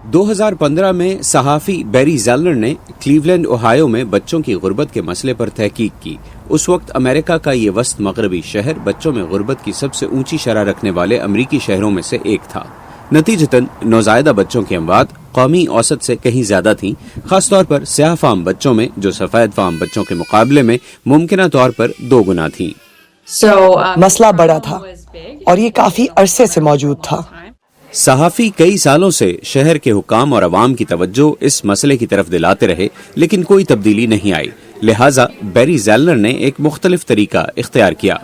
2015 में सहाफ़ी बैरी ज़ेलनर ने क्लीवलैंड ओहायो में बच्चों की गुर्बत के मसले पर तहकीक की। उस वक्त अमेरिका का ये वस्त मगरबी शहर बच्चों में गुर्बत की सबसे ऊंची शरह रखने वाले अमरीकी शहरों में से एक था। नतीजतन नौज़ायदा बच्चों की अमवात कौमी औसत से कहीं ज्यादा थीं, खासतौर पर स्याह फाम बच्चों में जो सफेद फाम बच्चों के मुकाबले में मुमकिना तौर पर 2 गुना थीं। मसला बड़ा था और ये काफी अरसे से मौजूद था। सहाफ़ी कई सालों से शहर के हुकाम और अवाम की तवज्जो इस मसले की तरफ दिलाते रहे, लेकिन कोई तब्दीली नहीं आई। लिहाजा बैरी ज़ेलनर ने एक मुख्तलिफ तरीका इख्तियार किया।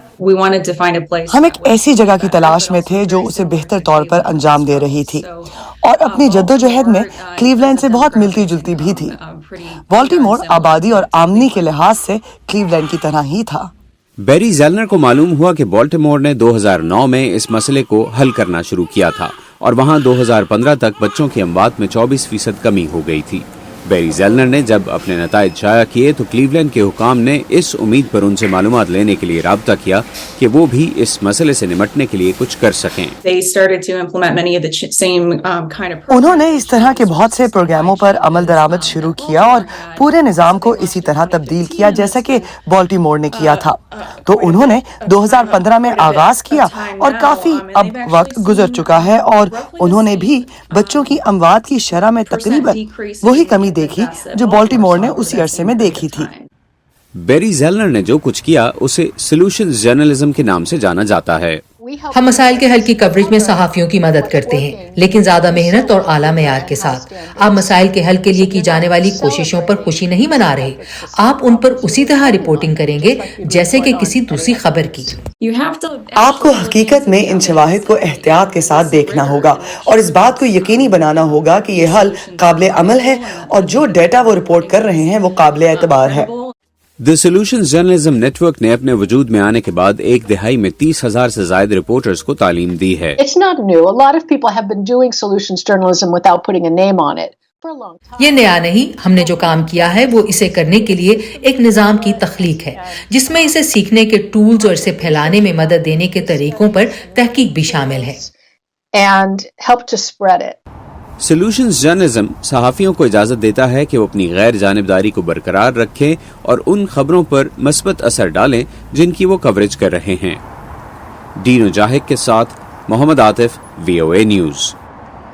हम एक ऐसी जगह की तलाश में थे जो उसे बेहतर तौर पर अंजाम दे रही थी और अपनी जद्दोजहद में क्लीवलैंड से बहुत मिलती जुलती भी थी। बाल्टीमोर आबादी और आमदनी के लिहाज से क्लीवलैंड की तरह ही था। बैरी ज़ेलनर को मालूम हुआ कि बाल्टीमोर ने 2009 में इस मसले को हल करना शुरू किया था और वहां 2015 तक बच्चों की अमवात में 24% कमी हो गई थी। बैरी ज़ेलनर ने जब अपने नताइज शाया किए तो क्लीवलैंड के हुकाम ने इस उम्मीद पर उनसे मालूमात लेने के लिए राब्ता किया कि वो भी इस मसले से निमटने के लिए कुछ कर सकें। उन्होंने इस तरह के बहुत से प्रोग्रामों पर अमल दरामद शुरू किया और पूरे निज़ाम को इसी तरह तब्दील किया जैसा कि बाल्टीमोर ने किया था। तो उन्होंने 2015 में आगाज किया और काफी अब वक्त गुजर चुका है और उन्होंने भी बच्चों की अमवात की शरह में तकरीबन वही कमी देखी जो बाल्टीमोर ने उसी अरसे में देखी थी। बैरी ज़ेलनर ने जो कुछ किया उसे सॉल्यूशंस जर्नलिज्म के नाम से जाना जाता है। हम मसाइल के हल की कवरेज में सहाफियों की मदद करते हैं, लेकिन ज्यादा मेहनत और आला मेयार के साथ। आप मसाइल के हल के लिए की जाने वाली कोशिशों पर खुशी नहीं मना रहे, आप उन पर उसी तरह रिपोर्टिंग करेंगे जैसे कि किसी दूसरी खबर की। आपको हकीकत में इन शवाहिद को एहतियात के साथ देखना होगा और इस बात को यकीनी बनाना होगा कि ये हल काबिल अमल है और जो डेटा वो रिपोर्ट कर रहे हैं वो काबिल एतबार है। द सॉल्यूशंस जर्नलिज्म नेटवर्क ने अपने वजूद में आने के बाद एक दिहाई में 30,000 से ज्यादा रिपोर्टर्स को तालीम दी है। ये नया नहीं, हमने जो काम किया है वो इसे करने के लिए एक निजाम की तख्लीक है जिसमें इसे सीखने के टूल्स और इसे फैलाने में मदद देने के तरीकों पर तहकीक भी शामिल है। सॉल्यूशंस जर्नलिज्म सहाफियों को इजाजत देता है कि वो अपनी गैर जानिबदारी को बरकरार रखें और उन खबरों पर मस्बत असर डालें जिनकी वो कवरेज कर रहे हैं। डीनो जाहिद के साथ मोहम्मद आतिफ, VOA न्यूज़।